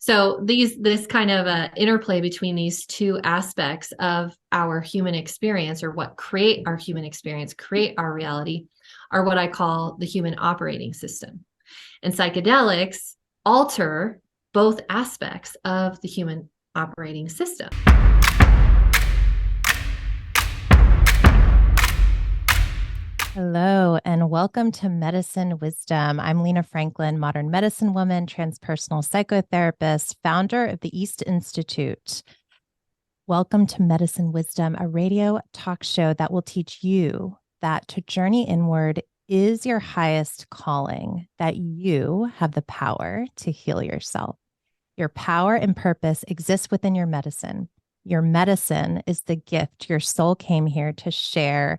So this kind of interplay between these two aspects of our human experience, or what create our human experience, create our reality, are what I call the human operating system. And psychedelics alter both aspects of the human operating system. Hello, and welcome to Medicine Wisdom. I'm Lena Franklin, modern medicine woman, transpersonal psychotherapist, founder of the East Institute. Welcome to Medicine Wisdom, a radio talk show that will teach you that to journey inward is your highest calling, that you have the power to heal yourself. Your power and purpose exists within your medicine. Your medicine is the gift your soul came here to share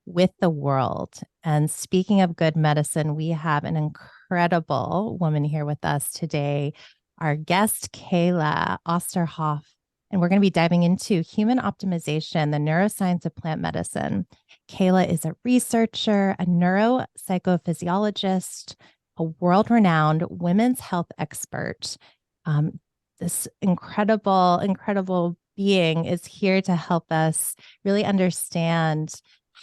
with the world. And speaking of good medicine, we have an incredible woman here with us today, our guest, Kayla Osterhoff. And we're going to be diving into human optimization, the neuroscience of plant medicine. Kayla is a researcher, a neuropsychophysiologist, a world-renowned women's health expert. This incredible being is here to help us really understand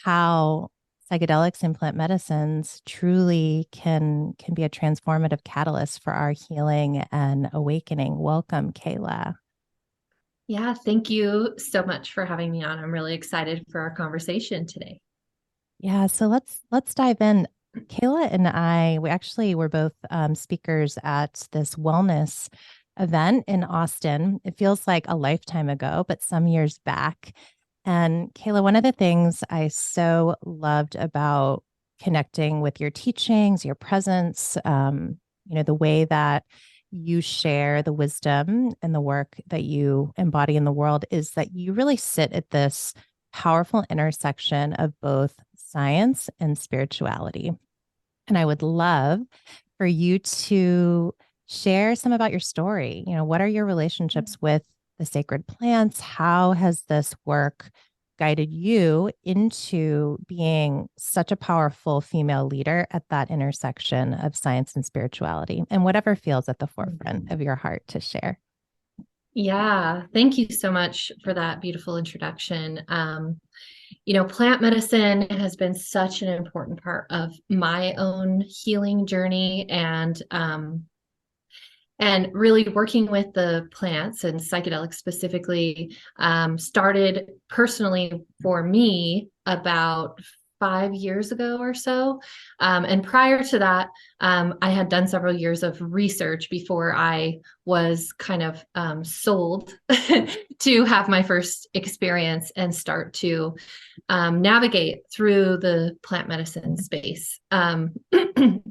how psychedelics and plant medicines truly can be a transformative catalyst for our healing and awakening. Welcome, Kayla. Yeah, thank you so much for having me on. I'm really excited for our conversation today. Yeah, so let's dive in. Kayla and I, we actually were both speakers at this wellness event in Austin. It feels like a lifetime ago, but some years back. And Kayla, one of the things I so loved about connecting with your teachings, your presence, the way that you share the wisdom and the work that you embody in the world is that you really sit at this powerful intersection of both science and spirituality. And I would love for you to share some about your story. What are your relationships with the sacred plants? How has this work guided you into being such a powerful female leader at that intersection of science and spirituality, and whatever feels at the forefront of your heart to share? Yeah, thank you so much for that beautiful introduction. Plant medicine has been such an important part of my own healing journey, and really working with the plants and psychedelics specifically started personally for me about 5 years ago or so. And prior to that, I had done several years of research before I was kind of sold to have my first experience and start to navigate through the plant medicine space.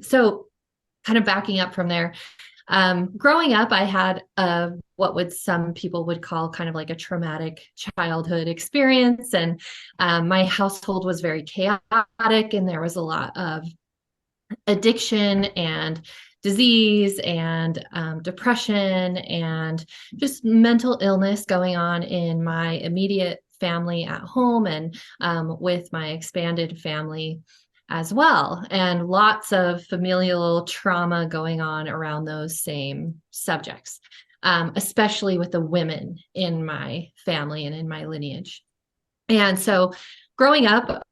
So, kind of backing up from there, growing up, I had what would some people would call kind of like a traumatic childhood experience. And my household was very chaotic, and there was a lot of addiction and disease and depression and just mental illness going on in my immediate family at home and with my expanded family as well, and lots of familial trauma going on around those same subjects, especially with the women in my family and in my lineage. And so growing up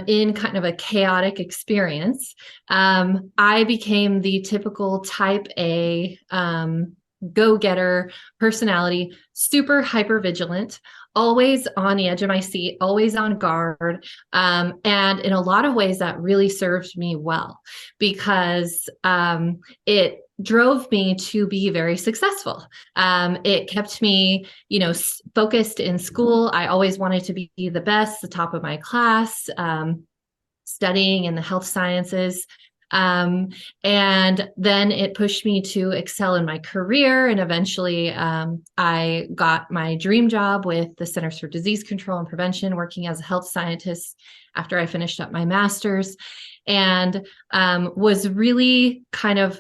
in kind of a chaotic experience, I became the typical type A go-getter personality, super hyper vigilant, always on the edge of my seat, always on guard. And in a lot of ways, that really served me well because it drove me to be very successful. It kept me, focused in school. I always wanted to be the best, the top of my class, studying in the health sciences. And then it pushed me to excel in my career. And eventually I got my dream job with the Centers for Disease Control and Prevention, working as a health scientist after I finished up my master's, and was really kind of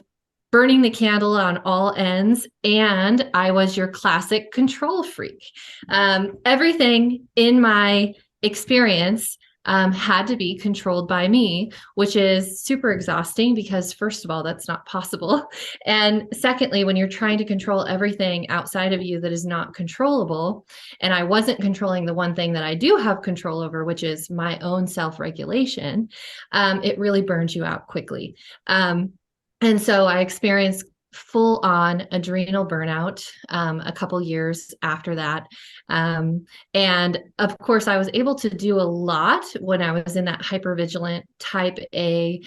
burning the candle on all ends. And I was your classic control freak. Everything in my experience had to be controlled by me, which is super exhausting because, first of all, that's not possible. And secondly, when you're trying to control everything outside of you that is not controllable, and I wasn't controlling the one thing that I do have control over, which is my own self regulation, it really burns you out quickly. And so I experienced full on adrenal burnout a couple years after that. And of course, I was able to do a lot when I was in that hypervigilant type A,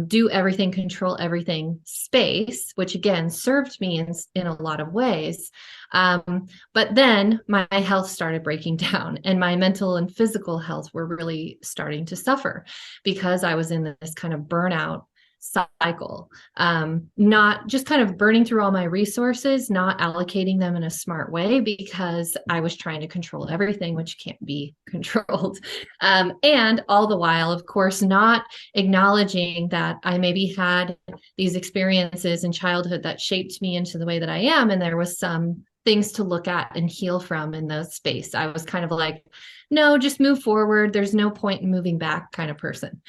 do everything, control everything space, which again served me in a lot of ways. But then my health started breaking down, and my mental and physical health were really starting to suffer because I was in this kind of burnout cycle, not just kind of burning through all my resources, not allocating them in a smart way because I was trying to control everything, which can't be controlled. And all the while, of course, not acknowledging that I maybe had these experiences in childhood that shaped me into the way that I am. And there was some things to look at and heal from in those space. I was kind of like, no, just move forward. There's no point in moving back kind of person.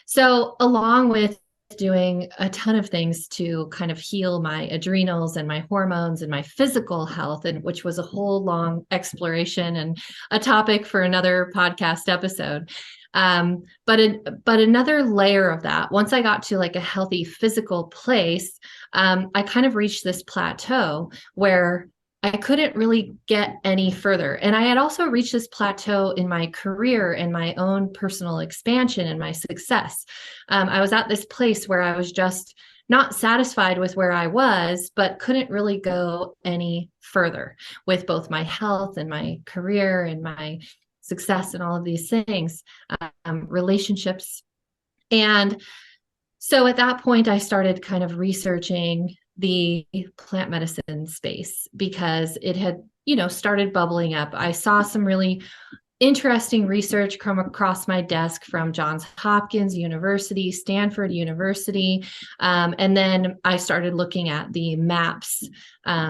So, along with doing a ton of things to kind of heal my adrenals and my hormones and my physical health, and which was a whole long exploration and a topic for another podcast episode. But another layer of that, once I got to like a healthy physical place, I kind of reached this plateau where I couldn't really get any further. And I had also reached this plateau in my career and my own personal expansion and my success. I was at this place where I was just not satisfied with where I was, but couldn't really go any further with both my health and my career and my success and all of these things, relationships. And so at that point, I started kind of researching the plant medicine space because it had, started bubbling up. I saw some really interesting research come across my desk from Johns Hopkins University, Stanford University. And then I started looking at the MAPS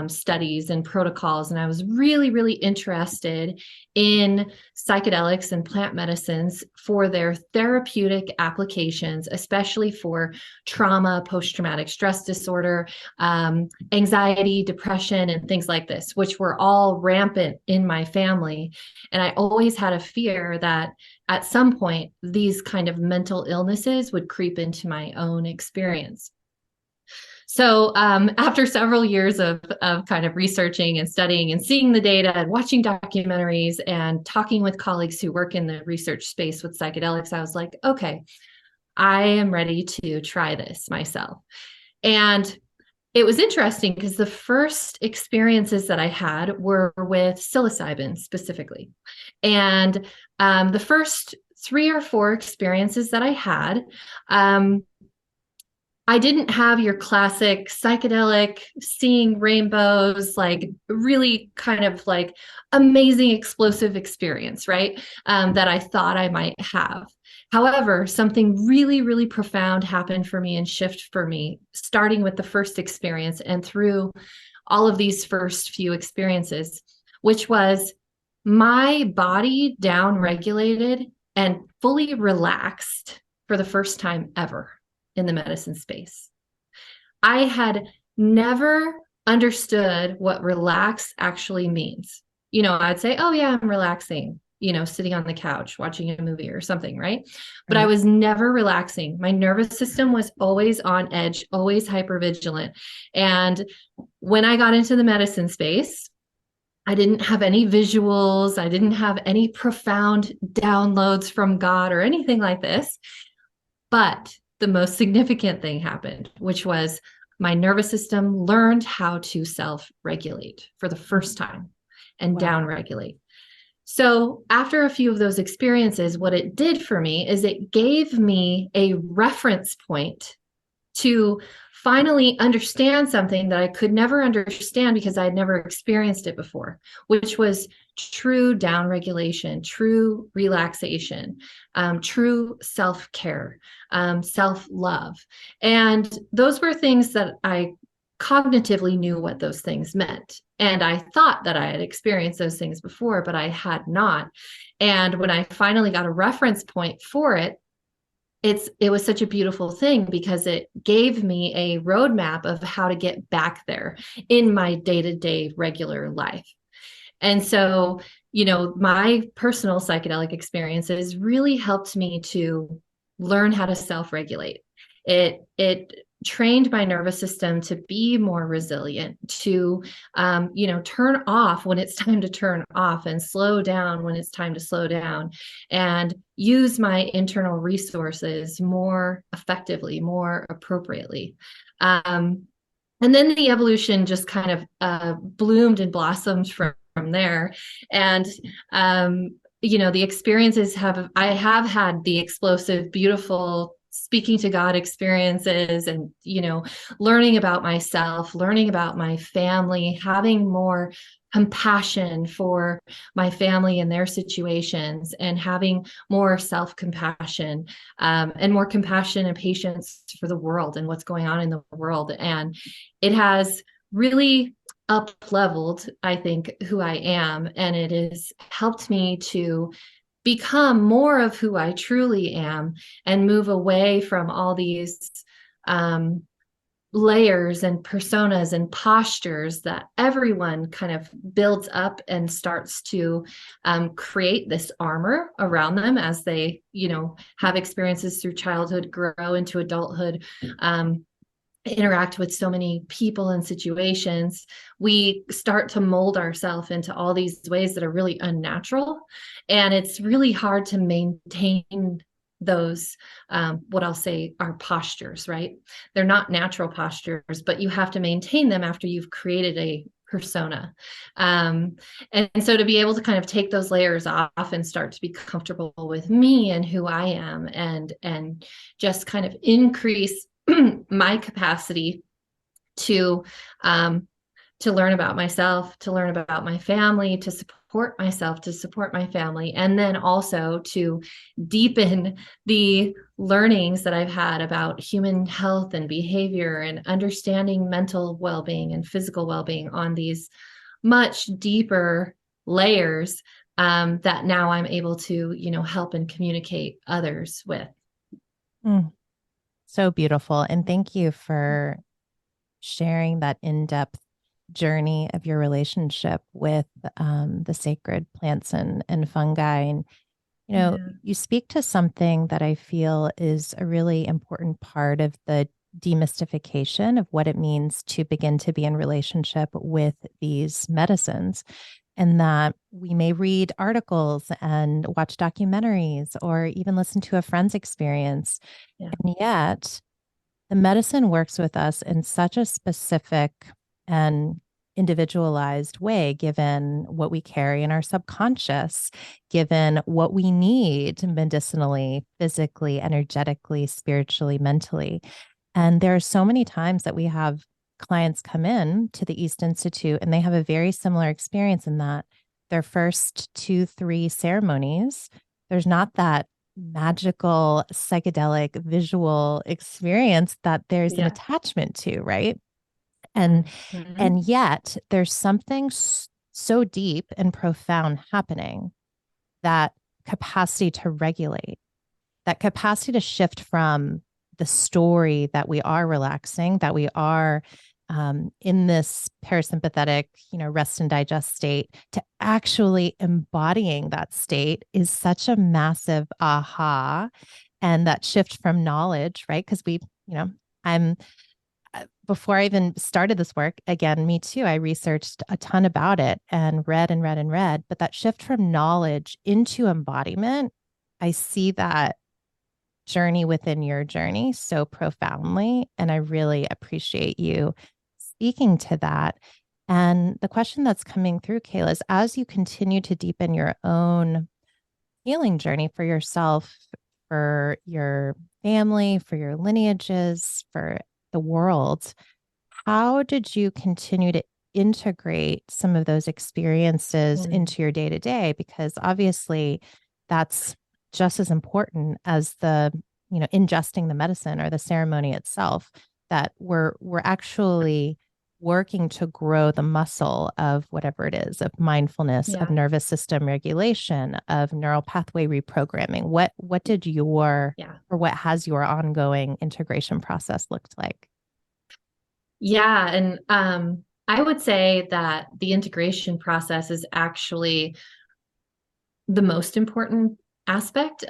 studies and protocols. And I was really, really interested in psychedelics and plant medicines for their therapeutic applications, especially for trauma, post-traumatic stress disorder, anxiety, depression, and things like this, which were all rampant in my family. And I always had a fear that at some point, these kind of mental illnesses would creep into my own experience. So after several years of kind of researching and studying and seeing the data and watching documentaries and talking with colleagues who work in the research space with psychedelics, I was like, okay, I am ready to try this myself. And it was interesting because the first experiences that I had were with psilocybin specifically. And the first 3 or 4 experiences that I had, I didn't have your classic psychedelic, seeing rainbows, like really kind of like amazing explosive experience, right? That I thought I might have. However, something really, really profound happened for me and shift for me, starting with the first experience and through all of these first few experiences, which was my body down regulated and fully relaxed for the first time ever in the medicine space. I had never understood what relax actually means. I'd say, oh yeah, I'm relaxing, sitting on the couch, watching a movie or something, right? But I was never relaxing. My nervous system was always on edge, always hypervigilant. And when I got into the medicine space, I didn't have any visuals. I didn't have any profound downloads from God or anything like this. But the most significant thing happened, which was my nervous system learned how to self-regulate for the first time and down-regulate. So after a few of those experiences, what it did for me is it gave me a reference point to finally understand something that I could never understand because I had never experienced it before, which was true down-regulation, true relaxation, true self-care, self-love. And those were things that I cognitively knew what those things meant. And I thought that I had experienced those things before, but I had not. And when I finally got a reference point for it, it was such a beautiful thing because it gave me a roadmap of how to get back there in my day-to-day regular life. And so, my personal psychedelic experiences really helped me to learn how to self-regulate. It trained my nervous system to be more resilient, to turn off when it's time to turn off and slow down when it's time to slow down, and use my internal resources more effectively, more appropriately. And then the evolution just kind of bloomed and blossomed from there. And the experiences I have had the explosive, beautiful speaking to God experiences, and learning about myself, learning about my family, having more compassion for my family and their situations, and having more self-compassion, and more compassion and patience for the world and what's going on in the world. And it has really up leveled, I think, who I am. And it has helped me to become more of who I truly am and move away from all these um, layers and personas and postures that everyone kind of builds up and starts to create this armor around them as they, have experiences through childhood, grow into adulthood. Interact with so many people and situations, we start to mold ourselves into all these ways that are really unnatural. And it's really hard to maintain those, what I'll say are postures, right? They're not natural postures, but you have to maintain them after you've created a persona. And so to be able to kind of take those layers off and start to be comfortable with me and who I am, and just kind of increase my capacity to um, to learn about myself, to learn about my family, to support myself, to support my family, and then also to deepen the learnings that I've had about human health and behavior and understanding mental well-being and physical well-being on these much deeper layers, that now I'm able to, help and communicate others with. Mm, so beautiful. And thank you for sharing that in-depth journey of your relationship with the sacred plants and fungi. And, Yeah. you speak to something that I feel is a really important part of the demystification of what it means to begin to be in relationship with these medicines. And that we may read articles and watch documentaries or even listen to a friend's experience. Yeah. And yet, the medicine works with us in such a specific and individualized way, given what we carry in our subconscious, given what we need medicinally, physically, energetically, spiritually, mentally. And there are so many times that we have clients come in to the East Institute and they have a very similar experience in that their first 2, 3 ceremonies, there's not that magical psychedelic visual experience that there's an Yeah. attachment to, right? And Mm-hmm. and yet there's something so deep and profound happening, that capacity to regulate, that capacity to shift from the story that we are relaxing, that we are in this parasympathetic, rest and digest state, to actually embodying that state is such a massive aha. And that shift from knowledge, right? Because I'm, before I even started this work, again, me too, I researched a ton about it and read and read and read. But that shift from knowledge into embodiment, I see that journey within your journey so profoundly. And I really appreciate you speaking to that. And the question that's coming through, Kayla, is as you continue to deepen your own healing journey for yourself, for your family, for your lineages, for the world, how did you continue to integrate some of those experiences Mm. into your day to day? Because obviously that's just as important as the, ingesting the medicine or the ceremony itself, that we're actually working to grow the muscle of whatever it is, of mindfulness, of Yeah. nervous system regulation, of neural pathway reprogramming. What did your Yeah. or what has your ongoing integration process looked like? Yeah. And I would say that the integration process is actually the most important aspect,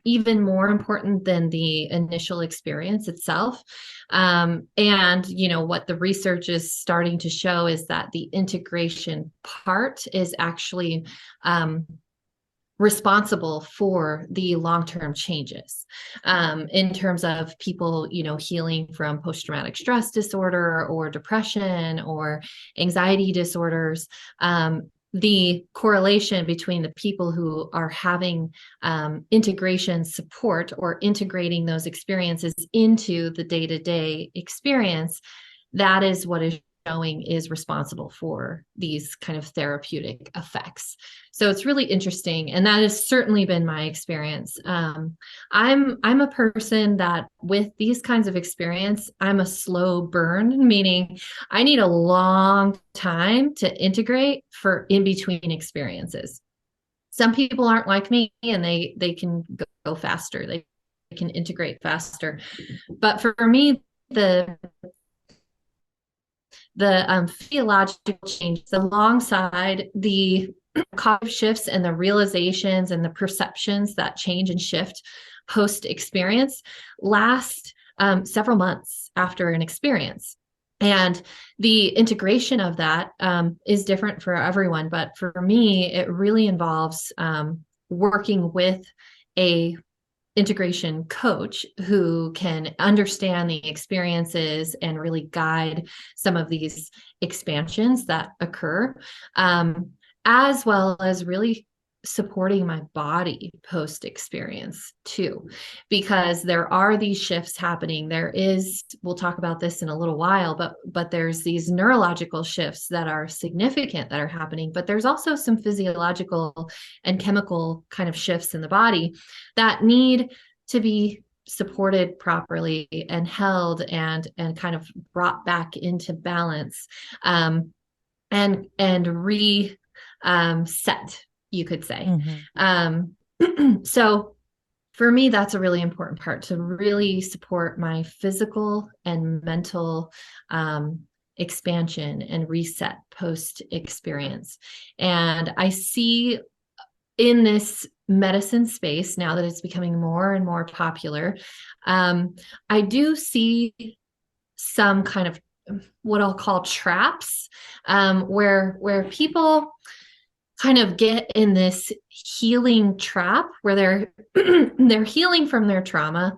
even more important than the initial experience itself. And, what the research is starting to show is that the integration part is actually responsible for the long-term changes, in terms of people, healing from post-traumatic stress disorder or depression or anxiety disorders. The correlation between the people who are having integration support or integrating those experiences into the day-to-day experience, that is what is showing is responsible for these kind of therapeutic effects. So it's really interesting, and that has certainly been my experience. I'm a person that with these kinds of experience, I'm a slow burn, meaning I need a long time to integrate for in between experiences. Some people aren't like me, and they can go faster. They can integrate faster. But for me, the physiological changes alongside the cognitive shifts and the realizations and the perceptions that change and shift post experience last several months after an experience. And the integration of that is different for everyone. But for me, it really involves working with a integration coach who can understand the experiences and really guide some of these expansions that occur, as well as really supporting my body post experience too, because there are these shifts happening. We'll talk about this in a little while, but there's these neurological shifts that are significant that are happening, but there's also some physiological and chemical kind of shifts in the body that need to be supported properly and held and kind of brought back into balance, and set, you could say. Mm-hmm. So for me, that's a really important part, to really support my physical and mental expansion and reset post experience. And I see in this medicine space, now that it's becoming more and more popular, I do see some kind of what I'll call traps, where people kind of get in this healing trap where they're they're healing from their trauma,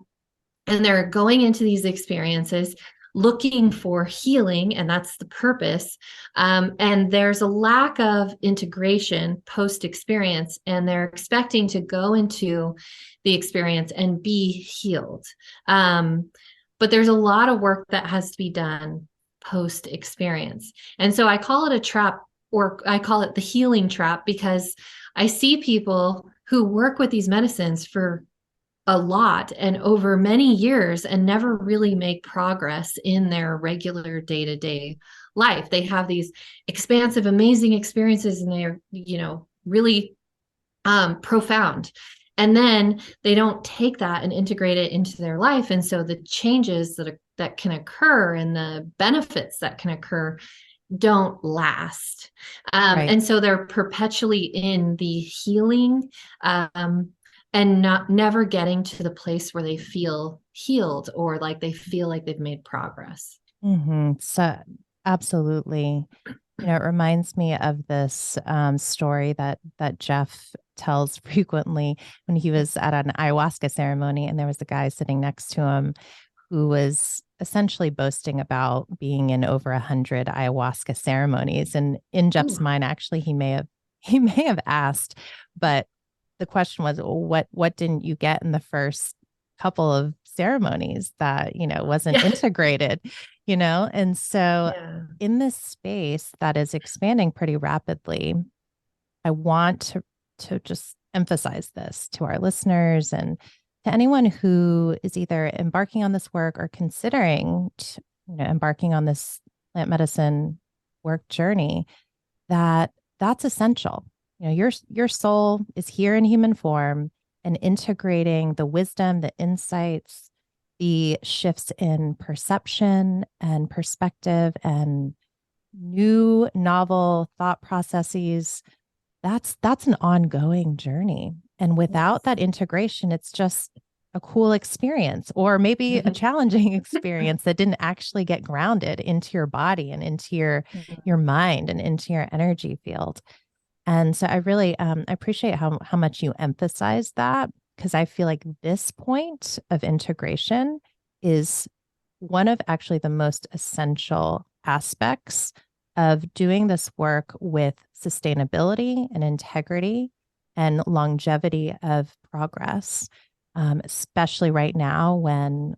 and they're going into these experiences looking for healing, and that's the purpose. And there's a lack of integration post experience, and they're expecting to go into the experience and be healed. But there's a lot of work that has to be done post experience. And so I call it a trap, or I call it the healing trap, because I see people who work with these medicines for a lot and over many years and never really make progress in their regular day-to-day life. They have these expansive, amazing experiences, and they're, really profound. And then they don't take that and integrate it into their life. And so the changes that can occur and the benefits that can occur don't last. Right. And so they're perpetually in the healing, and never getting to the place where they feel healed or like they feel like they've made progress. Mm-hmm. So absolutely. It reminds me of this story that Jeff tells frequently when he was at an ayahuasca ceremony, and there was a guy sitting next to him who was essentially boasting about being in over 100 ayahuasca ceremonies. And in Jeff's Ooh. mind, actually, he may have asked, but the question was, what didn't you get in the first couple of ceremonies that, wasn't Yeah. integrated, And so Yeah. in this space that is expanding pretty rapidly, I want to just emphasize this to our listeners and to anyone who is either embarking on this work or considering embarking on this plant medicine work journey, that's essential. Your soul is here in human form, and integrating the wisdom, the insights, the shifts in perception and perspective and new novel thought processes, that's an ongoing journey. And without that integration, it's just a cool experience, or maybe a challenging experience that didn't actually get grounded into your body and into your mind and into your energy field. And so I really appreciate how much you emphasize that, because I feel like this point of integration is one of actually the most essential aspects of doing this work with sustainability and integrity and longevity of progress, especially right now when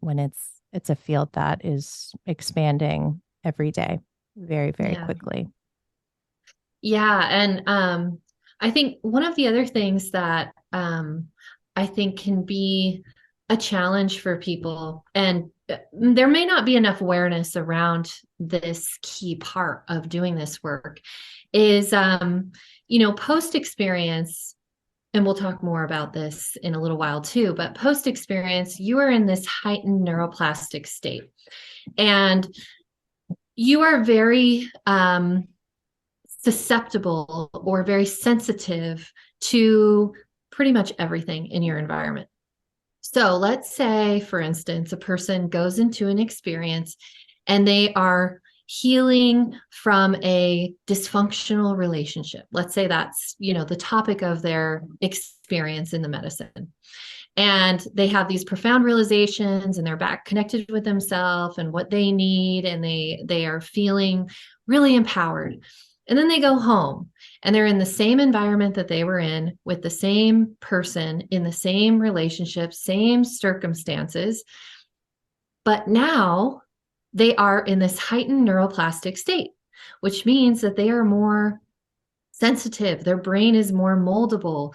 it's a field that is expanding every day, very, very Yeah. quickly. Yeah. And I think one of the other things that I think can be a challenge for people, and there may not be enough awareness around this key part of doing this work, is, post experience. And we'll talk more about this in a little while too, but post experience, you are in this heightened neuroplastic state. And you are very susceptible or very sensitive to pretty much everything in your environment. So let's say, for instance, a person goes into an experience and they are healing from a dysfunctional relationship. Let's say that's, the topic of their experience in the medicine. And they have these profound realizations and they're back connected with themselves and what they need, and they are feeling really empowered. And then they go home and they're in the same environment that they were in with the same person in the same relationship, same circumstances. But now they are in this heightened neuroplastic state, which means that they are more sensitive. Their brain is more moldable.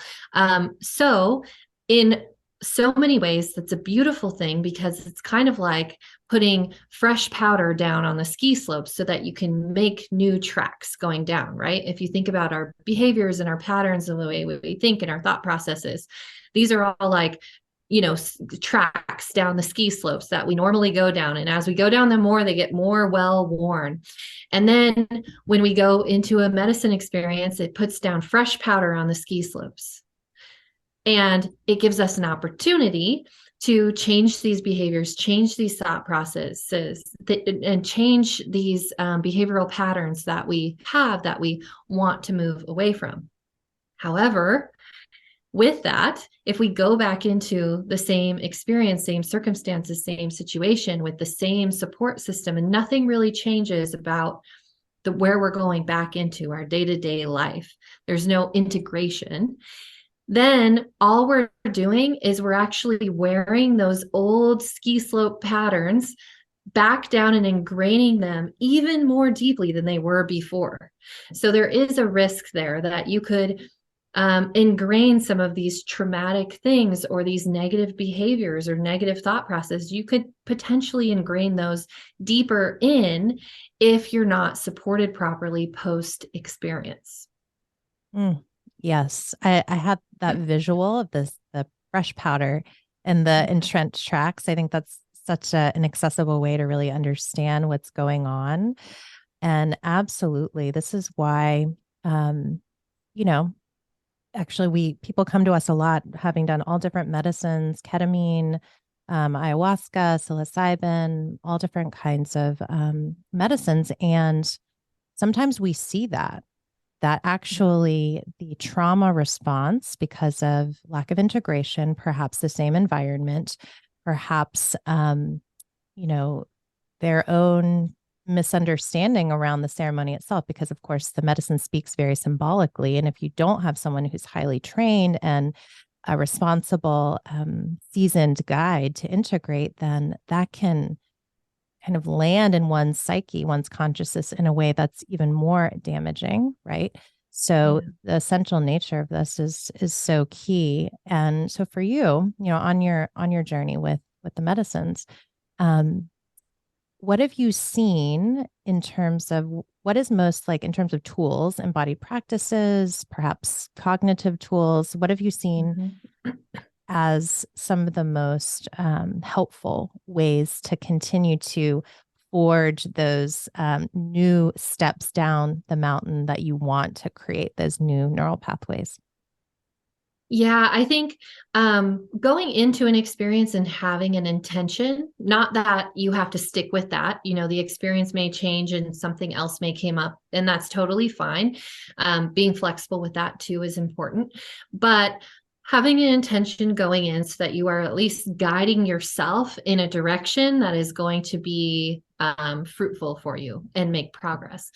So in so many ways, that's a beautiful thing, because it's kind of like putting fresh powder down on the ski slopes so that you can make new tracks going down, right? If you think about our behaviors and our patterns and the way we think and our thought processes, these are all like, tracks down the ski slopes that we normally go down. And as we go down them more, they get more well worn. And then when we go into a medicine experience, it puts down fresh powder on the ski slopes. And it gives us an opportunity to change these behaviors, change these thought processes, and change these behavioral patterns that we have that we want to move away from. However, with that, if we go back into the same experience, same circumstances, same situation with the same support system, and nothing really changes about where we're going back into our day-to-day life, there's no integration, then all we're doing is we're actually wearing those old ski slope patterns back down and ingraining them even more deeply than they were before. So there is a risk there that you could ingrain some of these traumatic things or these negative behaviors or negative thought process. You could potentially ingrain those deeper in if you're not supported properly post experience. Yes, I had that visual of the fresh powder and the entrenched tracks. I think that's such an accessible way to really understand what's going on. And absolutely, this is why, you know, actually people come to us a lot, having done all different medicines, ketamine, ayahuasca, psilocybin, all different kinds of medicines. And sometimes we see that actually the trauma response, because of lack of integration, perhaps the same environment, perhaps, their own misunderstanding around the ceremony itself, because of course the medicine speaks very symbolically. And if you don't have someone who's highly trained and a responsible, seasoned guide to integrate, then that can kind of land in one's psyche, one's consciousness in a way that's even more damaging, right? So the essential nature of this is so key. And so for you, on your journey with the medicines, what have you seen in terms of what is most like in terms of tools and body practices, perhaps cognitive tools? What have you seen Mhm. as some of the most helpful ways to continue to forge those new steps down the mountain that you want to create those new neural pathways? Yeah, I think going into an experience and having an intention, not that you have to stick with that. The experience may change and something else may come up, and that's totally fine. Being flexible with that too is important. But having an intention going in so that you are at least guiding yourself in a direction that is going to be fruitful for you and make progress.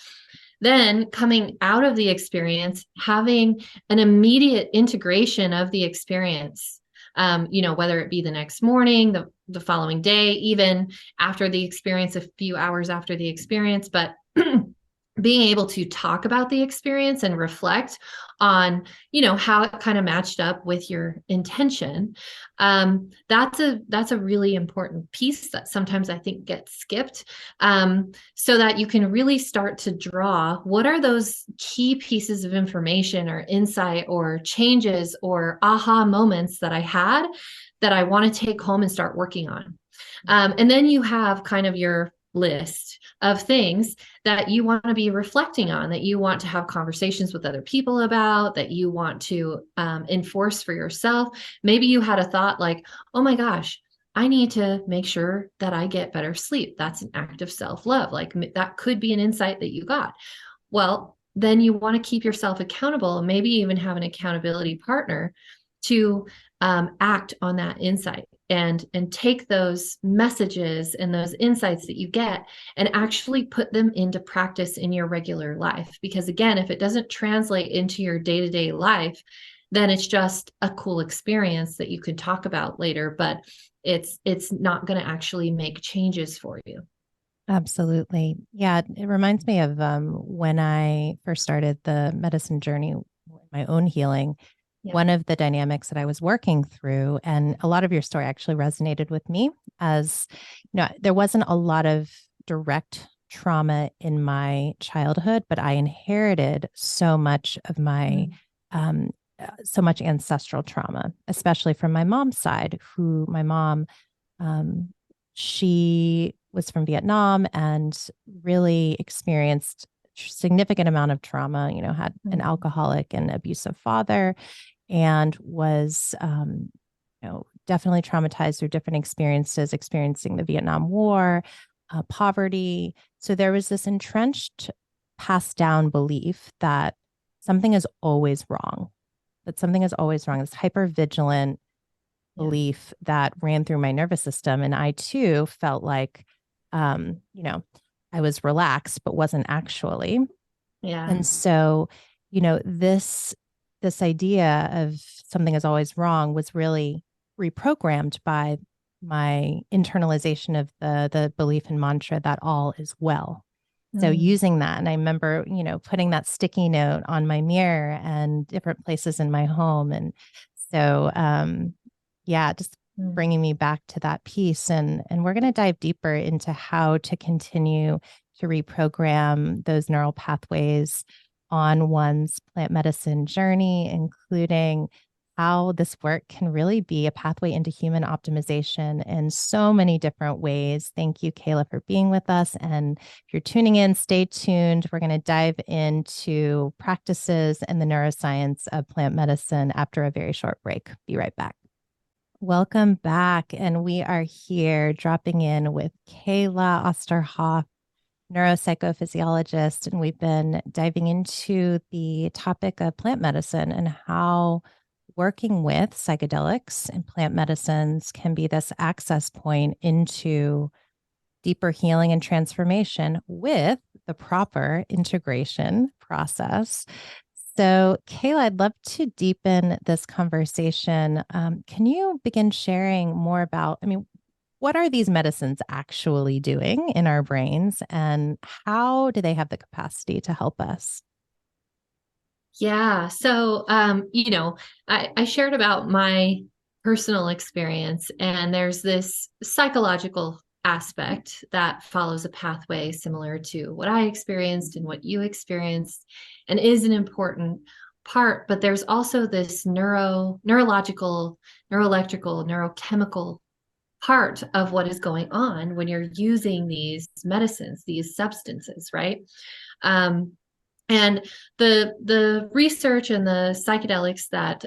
Then coming out of the experience, having an immediate integration of the experience, whether it be the next morning, the following day, even after the experience, a few hours after the experience, but being able to talk about the experience and reflect on how it kind of matched up with your intention. That's a really important piece that sometimes I think gets skipped, so that you can really start to draw what are those key pieces of information or insight or changes or aha moments that I had that I want to take home and start working on. And then you have kind of your list of things that you want to be reflecting on, that you want to have conversations with other people about, that you want to enforce for yourself. Maybe you had a thought like, oh my gosh, I need to make sure that I get better sleep. That's an act of self love. Like that could be an insight that you got. Well, then you want to keep yourself accountable, and maybe even have an accountability partner to act on that insight and take those messages and those insights that you get and actually put them into practice in your regular life. Because again, if it doesn't translate into your day-to-day life, then it's just a cool experience that you could talk about later, but it's not going to actually make changes for you. Absolutely. Yeah, it reminds me of when I first started the medicine journey, my own healing. Yeah. One of the dynamics that I was working through, and a lot of your story actually resonated with me, as there wasn't a lot of direct trauma in my childhood, but I inherited so much of my um, so much ancestral trauma, especially from my mom's side, who my mom um, she was from Vietnam and really experienced significant amount of trauma, had an Mm. alcoholic and abusive father and was definitely traumatized through different experiences, experiencing the Vietnam War, poverty. So there was this entrenched passed down belief that something is always wrong, that something is always wrong. This hyper vigilant Yeah. belief that ran through my nervous system. And I too felt like, um, you know, I was relaxed, but wasn't actually. Yeah. And so, this idea of something is always wrong was really reprogrammed by my internalization of the belief and mantra that all is well. So Mm. using that, and I remember, putting that sticky note on my mirror and different places in my home. And so, yeah, just Mm. bringing me back to that piece. And we're going to dive deeper into how to continue to reprogram those neural pathways on one's plant medicine journey, including how this work can really be a pathway into human optimization in so many different ways. Thank you, Kayla, for being with us. And if you're tuning in, stay tuned. We're going to dive into practices and the neuroscience of plant medicine after a very short break. Be right back. Welcome back. And we are here dropping in with Kayla Osterhoff, neuropsychophysiologist. And we've been diving into the topic of plant medicine and how working with psychedelics and plant medicines can be this access point into deeper healing and transformation with the proper integration process. So, Kayla, I'd love to deepen this conversation. Can you begin sharing more about, what are these medicines actually doing in our brains and how do they have the capacity to help us? Yeah. So, I shared about my personal experience, and there's this psychological aspect that follows a pathway similar to what I experienced and what you experienced, and is an important part. But there's also this neurological, neuroelectrical, neurochemical part of what is going on when you're using these medicines, these substances, right? And the research and the psychedelics that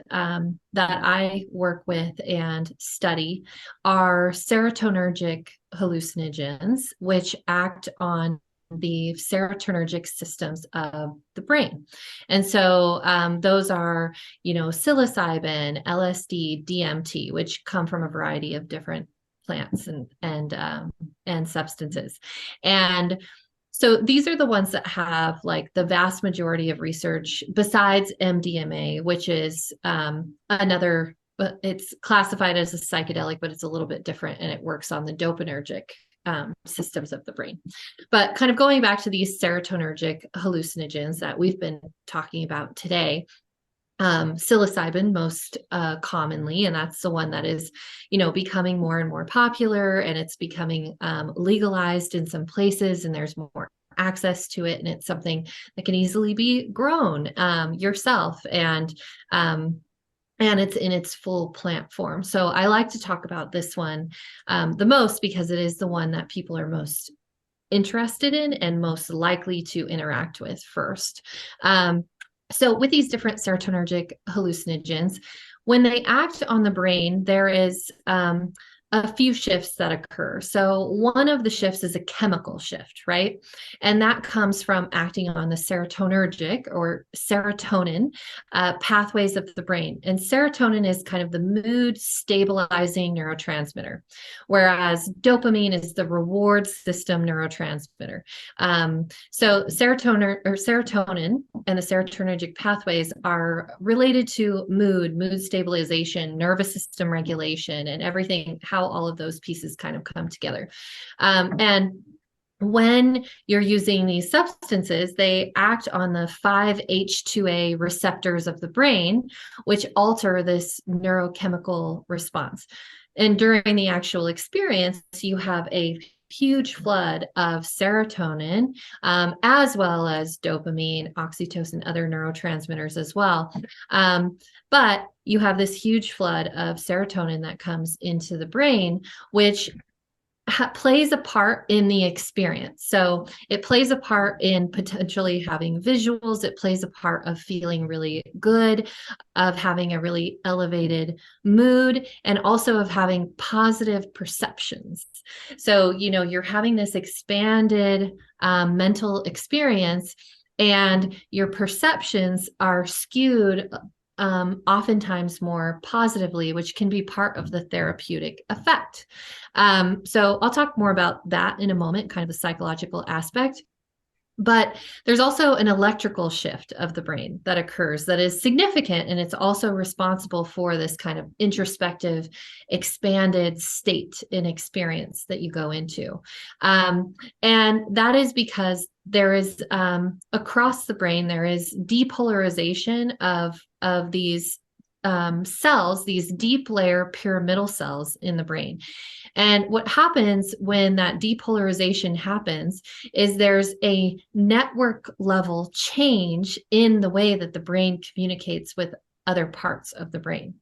I work with and study are serotonergic hallucinogens, which act on the serotonergic systems of the brain. And so those are, psilocybin, LSD, DMT, which come from a variety of different plants and substances. And so these are the ones that have like the vast majority of research besides MDMA, which is another, it's classified as a psychedelic, but it's a little bit different and it works on the dopaminergic systems of the brain. But kind of going back to these serotonergic hallucinogens that we've been talking about today, psilocybin most commonly, and that's the one that is, becoming more and more popular, and it's becoming legalized in some places, and there's more access to it, and it's something that can easily be grown yourself, and it's in its full plant form. So I like to talk about this one the most because it is the one that people are most interested in and most likely to interact with first. So with these different serotonergic hallucinogens, when they act on the brain, there is a few shifts that occur. So one of the shifts is a chemical shift, right? And that comes from acting on the serotonergic or serotonin pathways of the brain. And serotonin is kind of the mood stabilizing neurotransmitter, whereas dopamine is the reward system neurotransmitter. So serotonin and the serotonergic pathways are related to mood stabilization, nervous system regulation, and everything, how all of those pieces kind of come together. And when you're using these substances, they act on the 5-HT2A receptors of the brain, which alter this neurochemical response. And during the actual experience, you have a huge flood of serotonin, as well as dopamine, oxytocin, other neurotransmitters as well. But you have this huge flood of serotonin that comes into the brain, which plays a part in the experience. So it plays a part in potentially having visuals. It plays a part of feeling really good, of having a really elevated mood, and also of having positive perceptions. So, you're having this expanded mental experience, and your perceptions are skewed oftentimes more positively, which can be part of the therapeutic effect. So I'll talk more about that in a moment, kind of the psychological aspect. But there's also an electrical shift of the brain that occurs that is significant, and it's also responsible for this kind of introspective, expanded state in experience that you go into. And that is because there is, across the brain, there is depolarization of these cells, these deep layer pyramidal cells in the brain. And what happens when that depolarization happens is there's a network level change in the way that the brain communicates with other parts of the brain.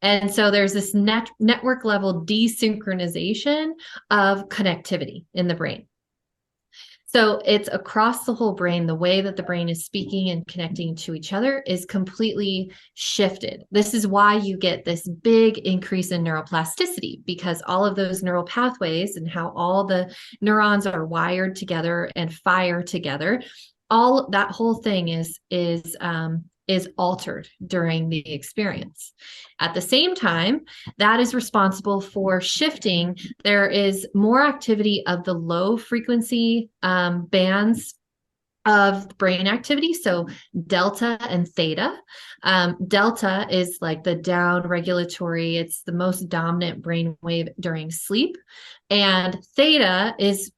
And so there's this network level desynchronization of connectivity in the brain. So it's across the whole brain. The way that the brain is speaking and connecting to each other is completely shifted. This is why you get this big increase in neuroplasticity, because all of those neural pathways and how all the neurons are wired together and fire together, all that whole thing is altered during the experience. At the same time, that is responsible for shifting. There is more activity of the low frequency bands of brain activity. So delta and theta. Delta is like the down regulatory, it's the most dominant brain wave during sleep. And theta is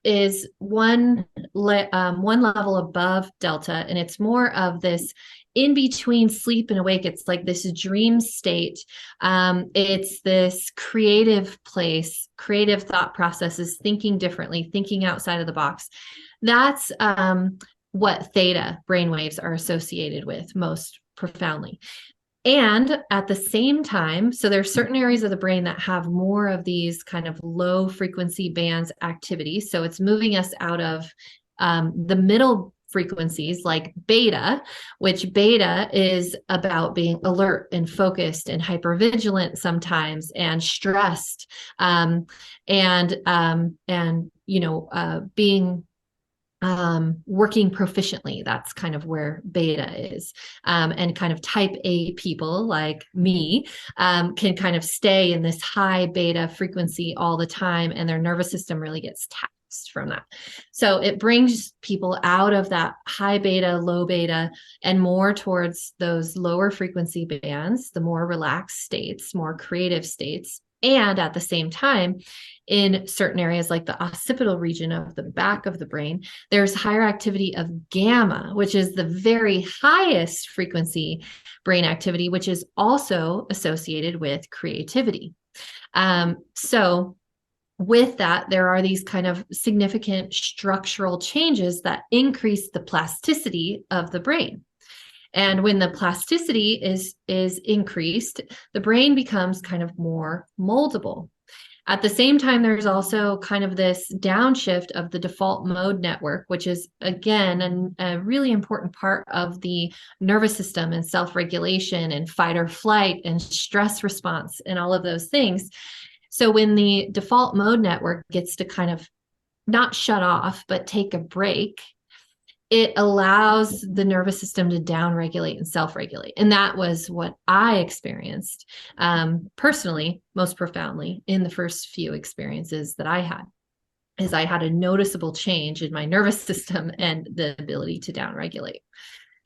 one level above delta, and it's more of this in between sleep and awake. It's like this dream state. It's this creative place, creative thought processes, thinking differently, thinking outside of the box. That's what theta brainwaves are associated with most profoundly. And at the same time, so there's certain areas of the brain that have more of these kind of low frequency bands activity. So it's moving us out of the middle frequencies like beta, which beta is about being alert and focused and hypervigilant sometimes and stressed, and being working proficiently. That's kind of where beta is. And kind of type A people like me can kind of stay in this high beta frequency all the time, and their nervous system really gets taxed from that. So it brings people out of that high beta, low beta, and more towards those lower frequency bands, the more relaxed states, more creative states. And at the same time, in certain areas like the occipital region of the back of the brain, there's higher activity of gamma, which is the very highest frequency brain activity, which is also associated with creativity. So with that, there are these kind of significant structural changes that increase the plasticity of the brain. And when the plasticity is increased, the brain becomes kind of more moldable. At the same time, there's also kind of this downshift of the default mode network, which is, again, a really important part of the nervous system and self-regulation and fight or flight and stress response and all of those things. So when the default mode network gets to kind of not shut off, but take a break, it allows the nervous system to downregulate and self-regulate. And that was what I experienced personally, most profoundly in the first few experiences that I had, is I had a noticeable change in my nervous system and the ability to downregulate.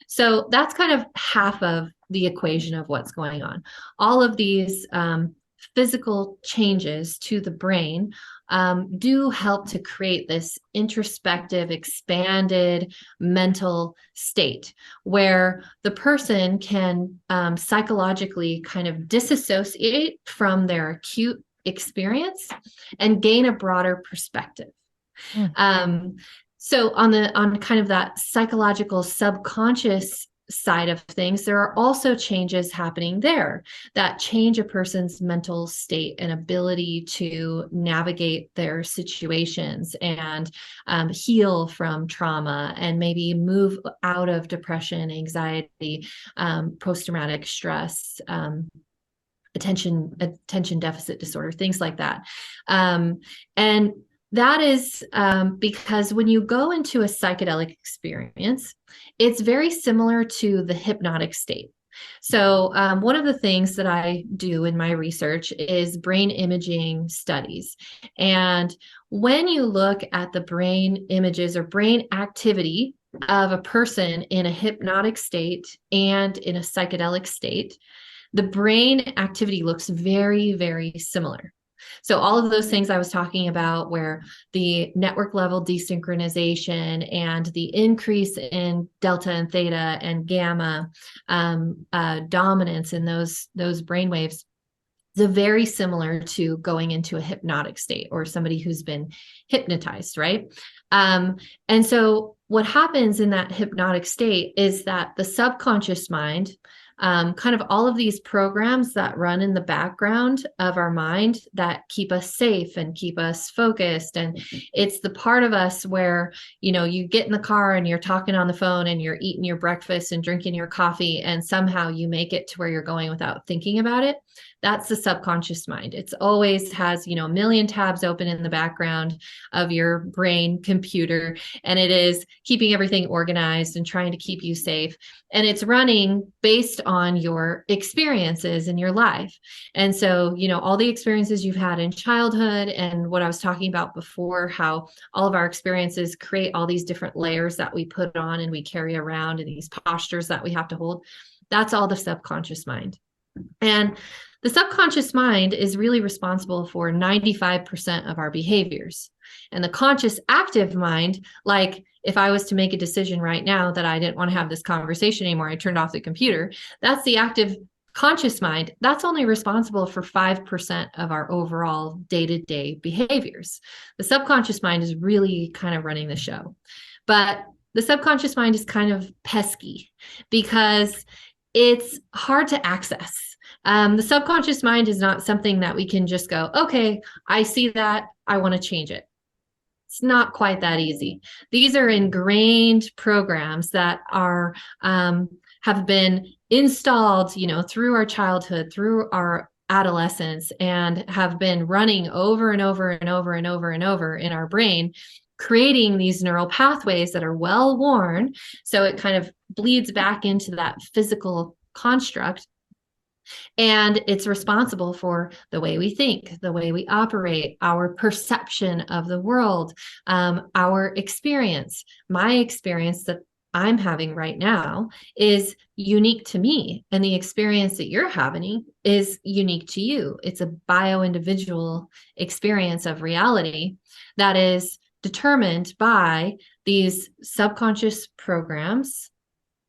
So that's kind of half of the equation of what's going on. All of these physical changes to the brain do help to create this introspective, expanded mental state where the person can psychologically kind of disassociate from their acute experience and gain a broader perspective. So on kind of that psychological subconscious side of things, there are also changes happening there that change a person's mental state and ability to navigate their situations and heal from trauma and maybe move out of depression, anxiety, post-traumatic stress, attention deficit disorder, things like that. And that is because when you go into a psychedelic experience, it's very similar to the hypnotic state. So one of the things that I do in my research is brain imaging studies. And when you look at the brain images or brain activity of a person in a hypnotic state and in a psychedelic state, the brain activity looks very, very similar. So all of those things I was talking about, where the network level desynchronization and the increase in delta and theta and gamma dominance in those brain waves, is very similar to going into a hypnotic state or somebody who's been hypnotized, right? And so what happens in that hypnotic state is that the subconscious mind, kind of all of these programs that run in the background of our mind that keep us safe and keep us focused. And it's the part of us where, you get in the car and you're talking on the phone and you're eating your breakfast and drinking your coffee, and somehow you make it to where you're going without thinking about it. That's the subconscious mind. It's always has, a million tabs open in the background of your brain computer, and it is keeping everything organized and trying to keep you safe. And it's running based on your experiences in your life. And so, all the experiences you've had in childhood, and what I was talking about before, how all of our experiences create all these different layers that we put on and we carry around, and these postures that we have to hold. That's all the subconscious mind. And the subconscious mind is really responsible for 95% of our behaviors. And the conscious active mind, like if I was to make a decision right now that I didn't want to have this conversation anymore, I turned off the computer, that's the active conscious mind. That's only responsible for 5% of our overall day-to-day behaviors. The subconscious mind is really kind of running the show. But the subconscious mind is kind of pesky because it's hard to access. The subconscious mind is not something that we can just go, okay, I see that, I want to change it. It's not quite that easy. These are ingrained programs that are have been installed, through our childhood, through our adolescence, and have been running over and over and over and over and over in our brain, creating these neural pathways that are well worn. So it kind of bleeds back into that physical construct. And it's responsible for the way we think, the way we operate, our perception of the world, our experience. My experience that I'm having right now is unique to me, and the experience that you're having is unique to you. It's a bio-individual experience of reality that is determined by these subconscious programs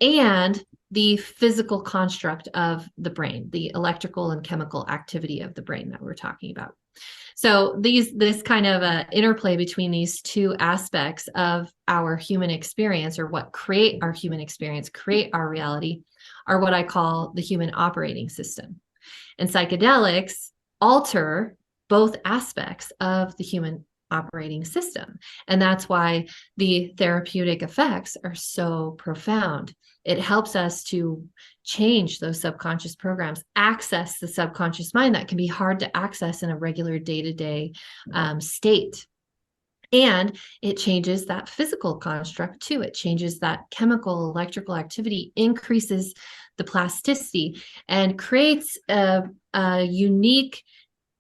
and the physical construct of the brain, the electrical and chemical activity of the brain that we're talking about. So this kind of interplay between these two aspects of our human experience, or what create our human experience, create our reality, are what I call the human operating system. And psychedelics alter both aspects of the human operating system. And that's why the therapeutic effects are so profound. It helps us to change those subconscious programs, access the subconscious mind that can be hard to access in a regular day-to-day state. And it changes that physical construct too. It changes that chemical, electrical activity, increases the plasticity, and creates a unique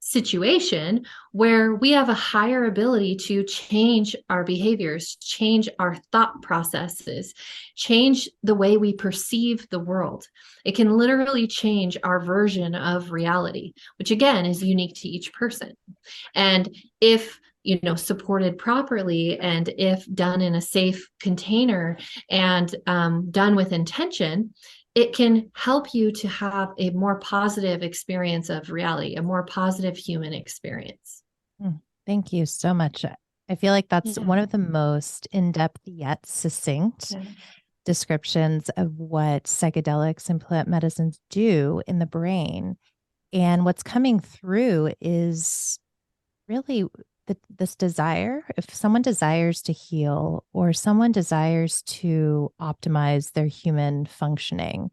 situation where we have a higher ability to change our behaviors, change our thought processes, change the way we perceive the world. It can literally change our version of reality, which again is unique to each person. And if supported properly, and if done in a safe container, and done with intention, it can help you to have a more positive experience of reality, a more positive human experience. Thank you so much. I feel like that's one of the most in-depth yet succinct descriptions of what psychedelics and plant medicines do in the brain. And what's coming through is really this desire. If someone desires to heal, or someone desires to optimize their human functioning,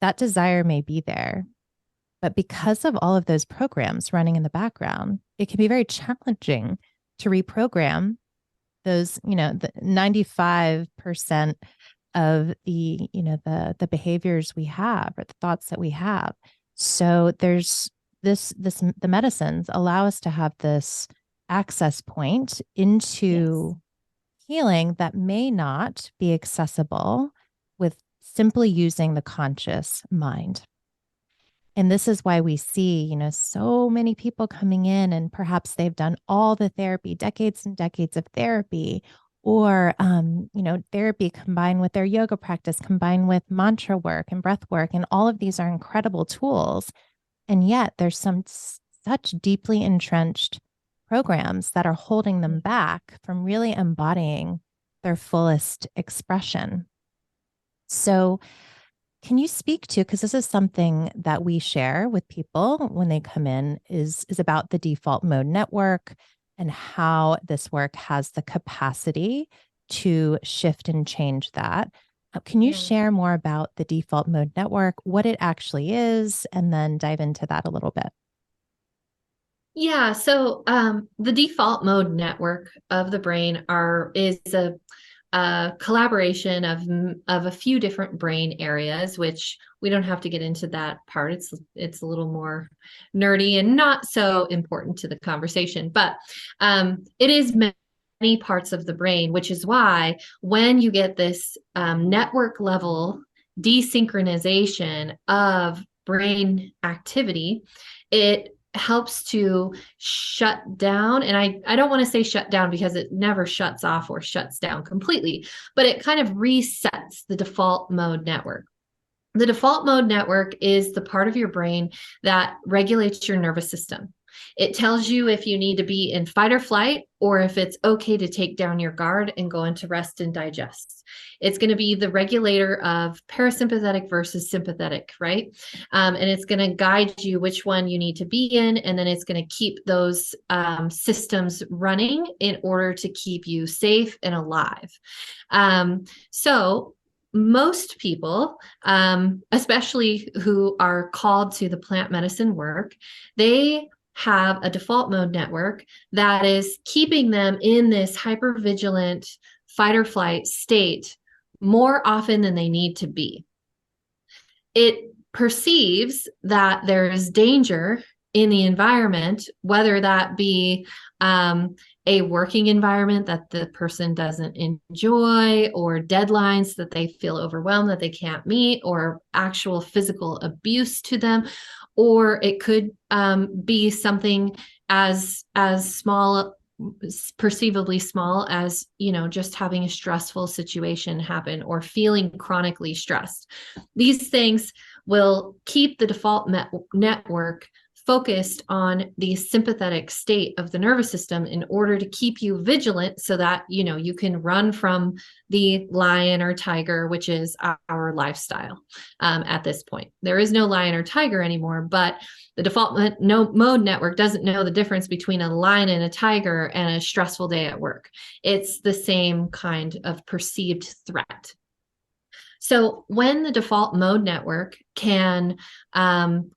that desire may be there. But because of all of those programs running in the background, it can be very challenging to reprogram those, the 95% of the behaviors we have, or the thoughts that we have. So there's the medicines allow us to have this access point into healing that may not be accessible with simply using the conscious mind. And this is why we see, so many people coming in, and perhaps they've done all the therapy, decades and decades of therapy, or, therapy combined with their yoga practice, combined with mantra work and breath work. And all of these are incredible tools. And yet there's such deeply entrenched programs that are holding them back from really embodying their fullest expression. So can you speak to, because this is something that we share with people when they come in, is about the default mode network, and how this work has the capacity to shift and change that. Can you Yeah. share more about the default mode network, what it actually is, and then dive into that a little bit? Yeah, so the default mode network of the brain is a collaboration of a few different brain areas, which we don't have to get into that part. It's a little more nerdy and not so important to the conversation, but it is many parts of the brain, which is why when you get this network level desynchronization of brain activity, it helps to shut down. And I don't want to say shut down because it never shuts off or shuts down completely, but it kind of resets the default mode network. The default mode network is the part of your brain that regulates your nervous system. It tells you if you need to be in fight or flight, or if it's okay to take down your guard and go into rest and digest. It's going to be the regulator of parasympathetic versus sympathetic, right? And it's going to guide you which one you need to be in. And then it's going to keep those systems running in order to keep you safe and alive. So, most people, especially who are called to the plant medicine work, they have a default mode network that is keeping them in this hypervigilant fight or flight state more often than they need to be. It perceives that there is danger in the environment, whether that be a working environment that the person doesn't enjoy, or deadlines that they feel overwhelmed that they can't meet, or actual physical abuse to them, or it could be something as small, perceivably small as, just having a stressful situation happen or feeling chronically stressed. These things will keep the default network focused on the sympathetic state of the nervous system in order to keep you vigilant so that you can run from the lion or tiger, which is our lifestyle. At this point, there is no lion or tiger anymore, but the default mode network doesn't know the difference between a lion and a tiger and a stressful day at work. It's the same kind of perceived threat. So when the default mode network can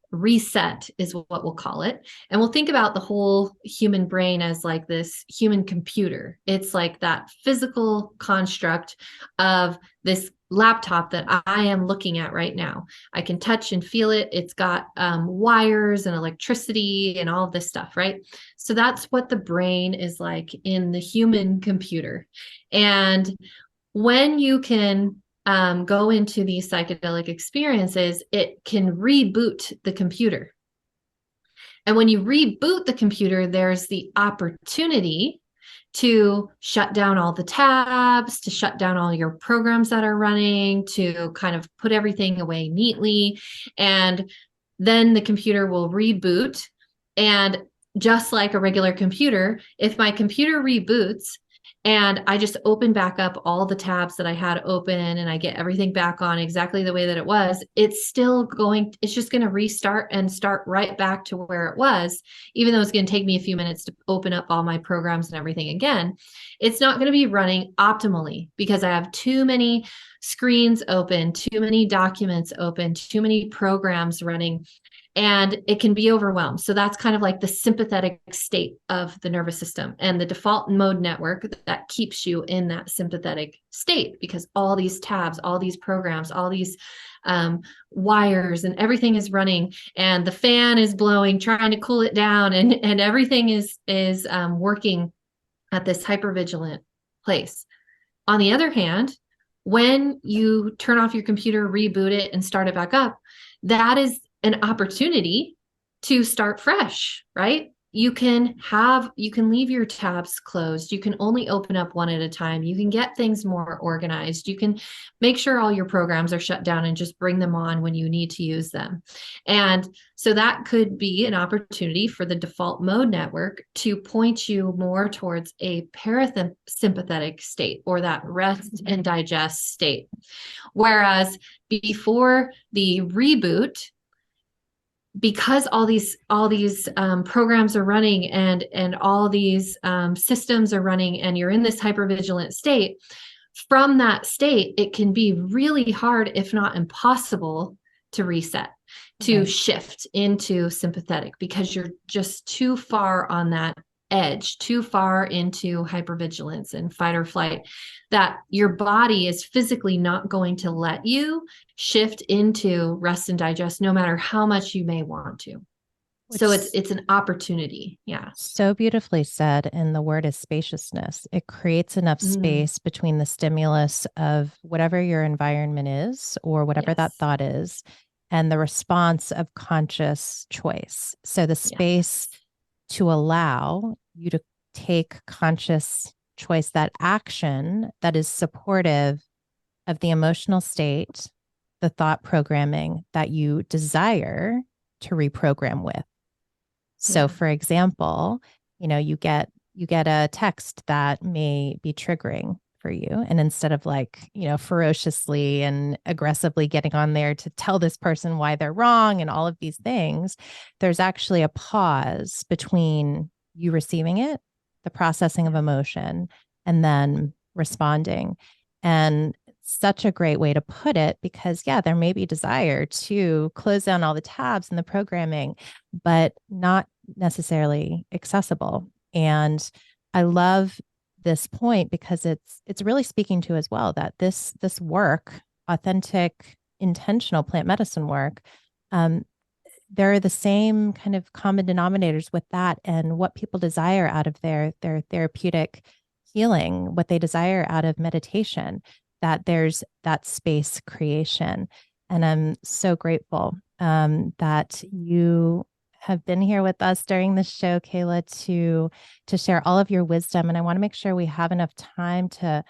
reset, is what we'll call it. And we'll think about the whole human brain as like this human computer. It's like that physical construct of this laptop that I am looking at right now. I can touch and feel it. It's got wires and electricity and all of this stuff, right? So that's what the brain is like in the human computer. And when you can go into these psychedelic experiences, it can reboot the computer. And when you reboot the computer, there's the opportunity to shut down all the tabs, to shut down all your programs that are running, to kind of put everything away neatly. And then the computer will reboot. And just like a regular computer, if my computer reboots, and I just open back up all the tabs that I had open and I get everything back on exactly the way that it was, it's just going to restart and start right back to where it was, even though it's going to take me a few minutes to open up all my programs and everything again. It's not going to be running optimally because I have too many screens open, too many documents open, too many programs running, and it can be overwhelmed. So that's kind of like the sympathetic state of the nervous system, and the default mode network that keeps you in that sympathetic state, because all these tabs, all these programs, all these wires and everything is running, and the fan is blowing, trying to cool it down, and everything is working at this hypervigilant place. On the other hand, when you turn off your computer, reboot it, and start it back up, that is an opportunity to start fresh, right? You can leave your tabs closed. You can only open up one at a time. You can get things more organized. You can make sure all your programs are shut down and just bring them on when you need to use them. And so that could be an opportunity for the default mode network to point you more towards a parasympathetic state, or that rest and digest state. Whereas before the reboot, because all these programs are running, and all these systems are running, and you're in this hypervigilant state, from that state, it can be really hard, if not impossible, to reset, to Right. shift into sympathetic because you're just too far on that edge, too far into hypervigilance and fight or flight, that your body is physically not going to let you shift into rest and digest, no matter how much you may want to. Which So it's an opportunity. Yeah. so beautifully said. And the word is spaciousness. It creates enough Mm, space between the stimulus of whatever your environment is or whatever that yes. thought is and the response of conscious choice. So the space Yes. to allow you to take conscious choice, that action that is supportive of the emotional state, the thought programming that you desire to reprogram with. So Yeah. for example, you get a text that may be triggering for you, and instead of ferociously and aggressively getting on there to tell this person why they're wrong and all of these things, there's actually a pause between you receiving it, the processing of Yeah. emotion, and then responding. And such a great way to put it, because yeah, there may be desire to close down all the tabs in the programming, but not necessarily accessible. And I love this point because it's really speaking to as well that this work, authentic, intentional plant medicine work, um, there are the same kind of common denominators with that and what people desire out of their therapeutic healing, what they desire out of meditation, that there's that space creation. And I'm so grateful that you have been here with us during this show, Kayla, to share all of your wisdom. And I want to make sure we have enough time to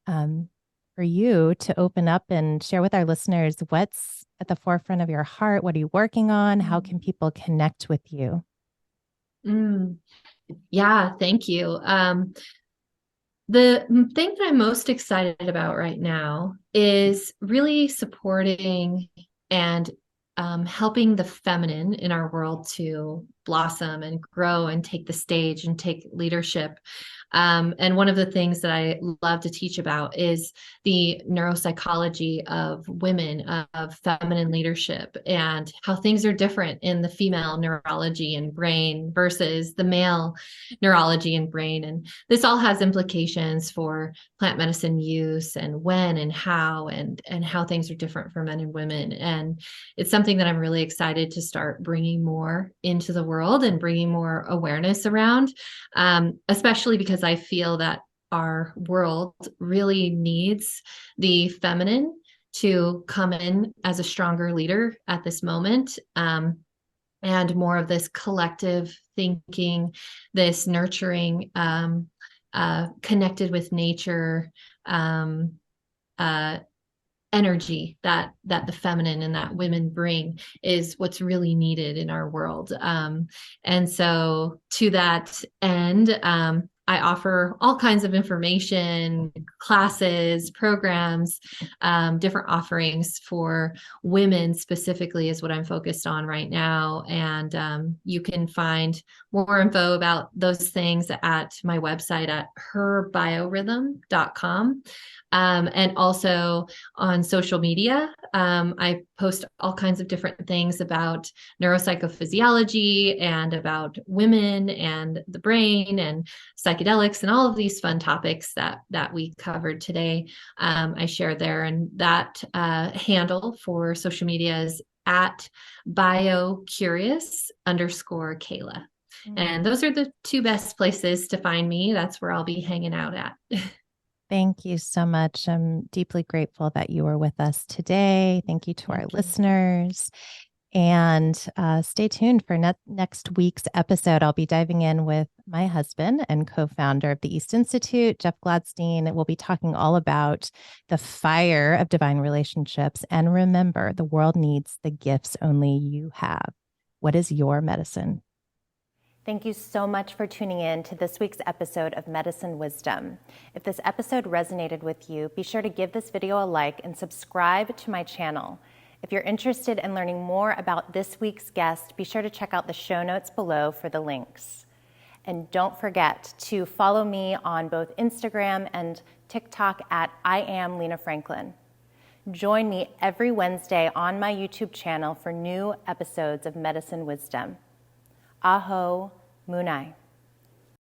um, for you to open up and share with our listeners what's at the forefront of your heart. What are you working on? How can people connect with you? Mm, yeah, thank you. The thing that I'm most excited about right now is really supporting and helping the feminine in our world to blossom and grow and take the stage and take leadership. And one of the things that I love to teach about is the neuropsychology of women, of feminine leadership, and how things are different in the female neurology and brain versus the male neurology and brain. And this all has implications for plant medicine use and when and how things are different for men and women. And it's something that I'm really excited to start bringing more into the world and bringing more awareness around, especially because I feel that our world really needs the feminine to come in as a stronger leader at this moment. And more of this collective thinking, this nurturing, connected with nature, um, uh, energy that the feminine and that women bring is what's really needed in our world. And so to that end, I offer all kinds of information, classes, programs, different offerings for women specifically is what I'm focused on right now. And you can find more info about those things at my website at herbiorhythm.com. And also on social media. I post all kinds of different things about neuropsychophysiology and about women and the brain and psychedelics and all of these fun topics that we covered today. I share there, and that handle for social media is at biocurious_Kayla. And those are the two best places to find me. That's where I'll be hanging out at. Thank you so much. I'm deeply grateful that you were with us today. Thank you to our Thank you. listeners. And stay tuned for next week's episode. I'll be diving in with my husband and co founder of the East Institute, Jeff Gladstein. We'll be talking all about the fire of divine relationships. And remember, the world needs the gifts only you have. What is your medicine? Thank you so much for tuning in to this week's episode of Medicine Wisdom. If this episode resonated with you, be sure to give this video a like and subscribe to my channel. If you're interested in learning more about this week's guest, be sure to check out the show notes below for the links. And don't forget to follow me on both Instagram and TikTok at I am Lena Franklin. Join me every Wednesday on my YouTube channel for new episodes of Medicine Wisdom. Aho Munai.